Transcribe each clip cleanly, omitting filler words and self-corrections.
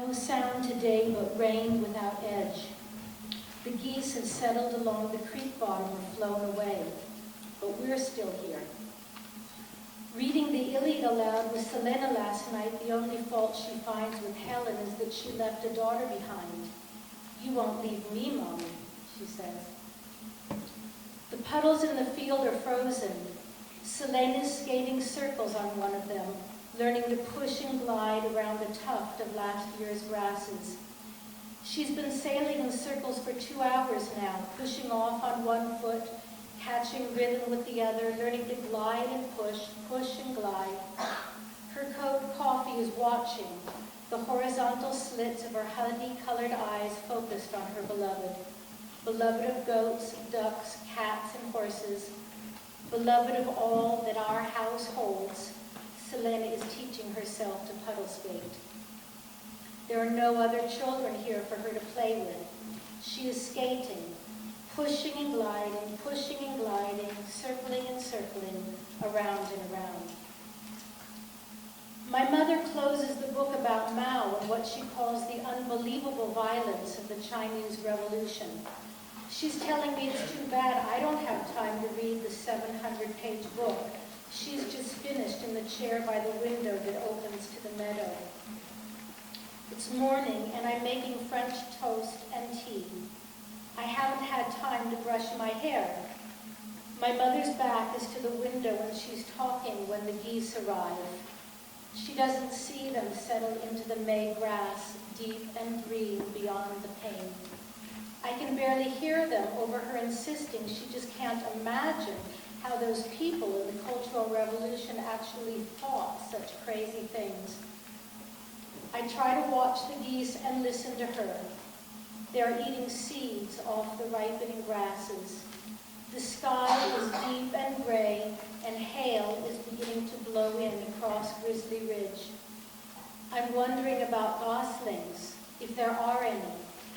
No sound today but rain without edge. The geese have settled along the creek bottom or flown away, but we're still here. Reading the Iliad aloud with Selena last night, the only fault she finds with Helen is that she left a daughter behind. You won't leave me, Mommy, she says. The puddles in the field are frozen. Selena's skating circles on one of them, learning to push and glide around the tuft of last year's grasses. She's been sailing in circles for 2 hours now, pushing off on one foot, catching rhythm with the other, learning to glide and push and glide. Her coffee is watching, the horizontal slits of her honey-colored eyes focused on her beloved. Beloved of goats, ducks, cats, and horses. Beloved of all that our house holds. Selena is teaching herself to puddle skate. There are no other children here for her to play with. She is skating, pushing and gliding, circling and circling, around and around. My mother closes the book about Mao and what she calls the unbelievable violence of the Chinese Revolution. She's telling me it's too bad I don't have time to read the 700-page book. She's just finished in the chair by the window that opens to the meadow. It's morning, and I'm making French toast and tea. I haven't had time to brush my hair. My mother's back is to the window and she's talking when the geese arrive. She doesn't see them settle into the May grass, deep and green beyond the pane. I can barely hear them over her insisting she just can't imagine how those people in the Cultural Revolution actually thought such crazy things. I try to watch the geese and listen to her. They are eating seeds off the ripening grasses. The sky is deep and gray, and hail is beginning to blow in across Grizzly Ridge. I'm wondering about goslings, if there are any,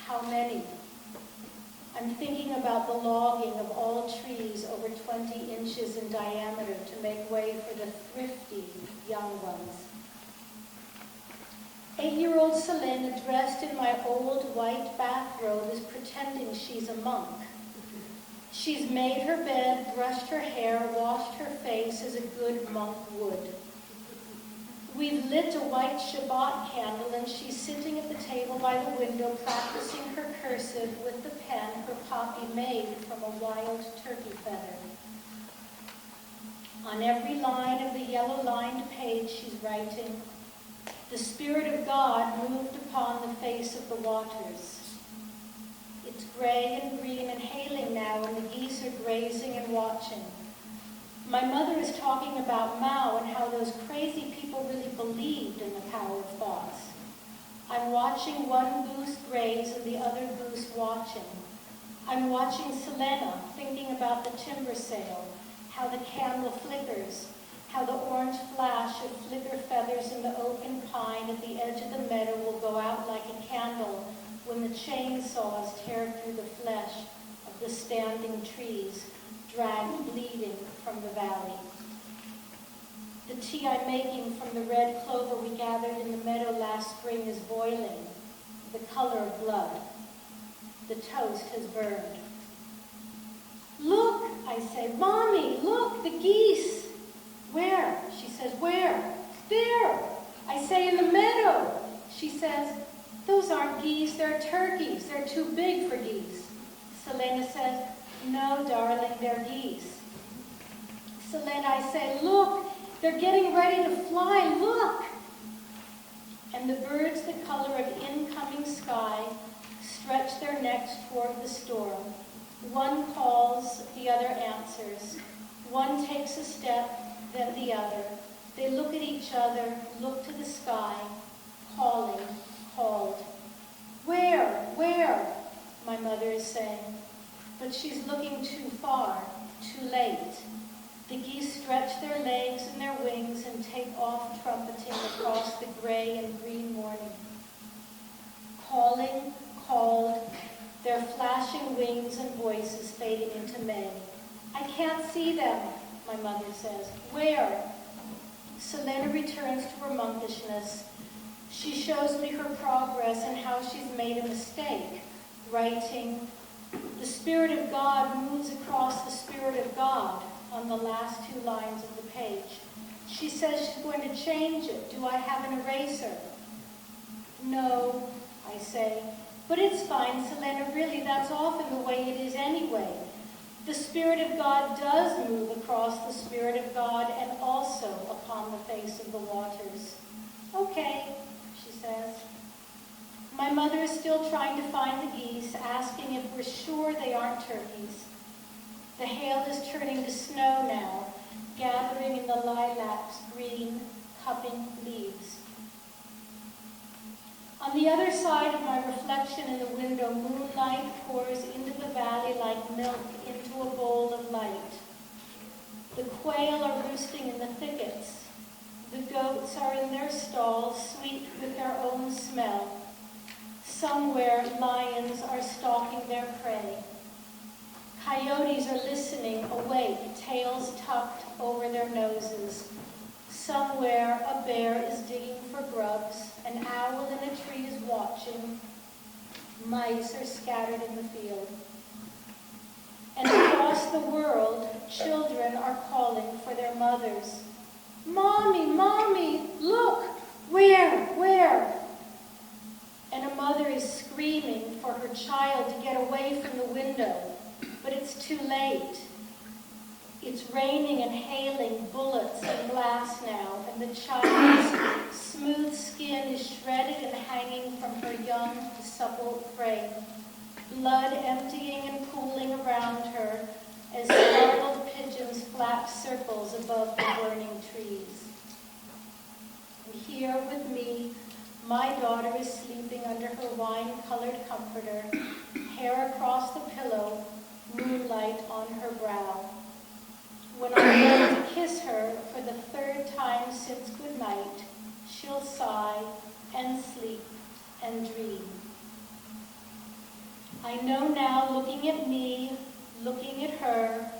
how many. I'm thinking about the logging of all trees over 20 inches in diameter to make way for the thrifty young ones. 8-year-old Selena, dressed in my old white bathrobe, is pretending she's a monk. She's made her bed, brushed her hair, washed her face as a good monk would. We've lit a white Shabbat candle, and she's sitting at the table by the window practicing her cursive with the pen her poppy made from a wild turkey feather. On every line of the yellow-lined page she's writing, "The Spirit of God moved upon the face of the waters." It's gray and green and hailing now, and the geese are grazing and watching. My mother is talking about Mao and how those crazy people really believed in the power of thoughts. I'm watching one goose graze and the other goose watching. I'm watching Selena, thinking about the timber sale, how the candle flickers, how the orange flash of flicker feathers in the oak and pine at the edge of the meadow will go out like a candle when the chainsaws tear through the flesh of the standing trees, dragged bleeding from the valley. The tea I'm making from the red clover we gathered in the meadow last spring is boiling, the color of blood. The toast has burned. "Look," I say, "Mommy, look, the geese." "Where?" She says, "Where?" "There." I say, "In the meadow." She says, "Those aren't geese, they're turkeys. They're too big for geese." Selena says, "No, darling, they're geese." Selena, I say, "Look, they're getting ready to fly, look." And the birds the color of incoming sky stretch their necks toward the storm. One calls, the other answers. One takes a step, then the other. They look at each other, look to the sky, calling, called. "Where? Where?" my mother is saying. But she's looking too far, too late. The geese stretch their legs and their wings and take off trumpeting across the gray and green morning. Calling, called, their flashing wings and voices fading into May. "I can't see them," my mother says. "Where?" Selena returns to her monkishness. She shows me her progress and how she's made a mistake, writing, "The Spirit of God moves across the Spirit of God," on the last 2 lines of the page. She says she's going to change it. Do I have an eraser? No, I say. But it's fine, Selena, really, that's often the way it is anyway. The Spirit of God does move across the Spirit of God and also upon the face of the waters. Okay, she says. My mother is still trying to find the geese, asking if we're sure they aren't turkeys. The hail is turning to snow now, gathering in the lilac's green, cupping leaves. On the other side of my reflection in the window, moonlight pours into the valley like milk into a bowl of light. The quail are roosting in the thickets. The goats are in their stalls, sweet with their own smell. Somewhere, lions are stalking their prey. Coyotes are listening, awake, tails tucked over their noses. Somewhere, a bear is digging for grubs. An owl in a tree is watching. Mice are scattered in the field. And across the world, children are calling for their mothers. Mommy, Mommy, look! Where? And a mother is screaming for her child to get away from the window, but it's too late. It's raining and hailing bullets and glass now, and the child's smooth skin is shredded and hanging from her young, supple frame, blood emptying and pooling around her as startled pigeons flap circles above the burning trees. And here with me, my daughter is sleeping under her wine-colored comforter, hair across the pillow, moonlight on her brow. When I go to kiss her for the 3rd time since good night, she'll sigh and sleep and dream. I know now, looking at me, looking at her,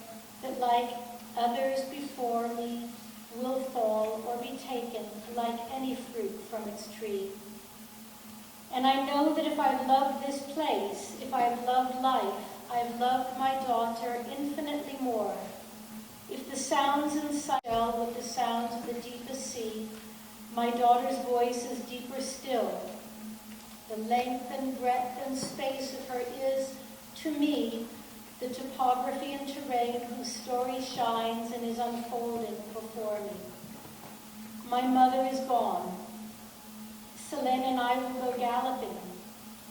that like others before me, will fall or be taken like any fruit from its tree. And I know that if I've loved this place, if I've loved life, I've loved my daughter infinitely more. If the sounds inside gel with the sounds of the deepest sea, my daughter's voice is deeper still. The length and breadth and space of her is, to me, the topography and terrain whose story shines and is unfolding before me. My mother is gone. Selene and I will go galloping.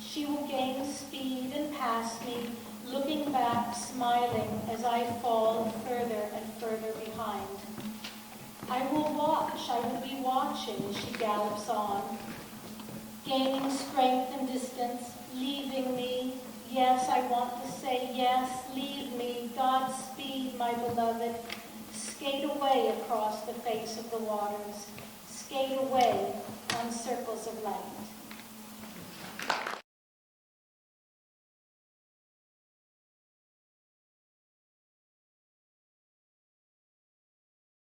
She will gain speed and pass me, looking back, smiling as I fall further and further behind. I will watch, I will be watching as she gallops on, gaining strength and distance, leaving me. Yes, I want to say yes, leave me, Godspeed, my beloved. Skate away across the face of the waters, skate away on circles of light.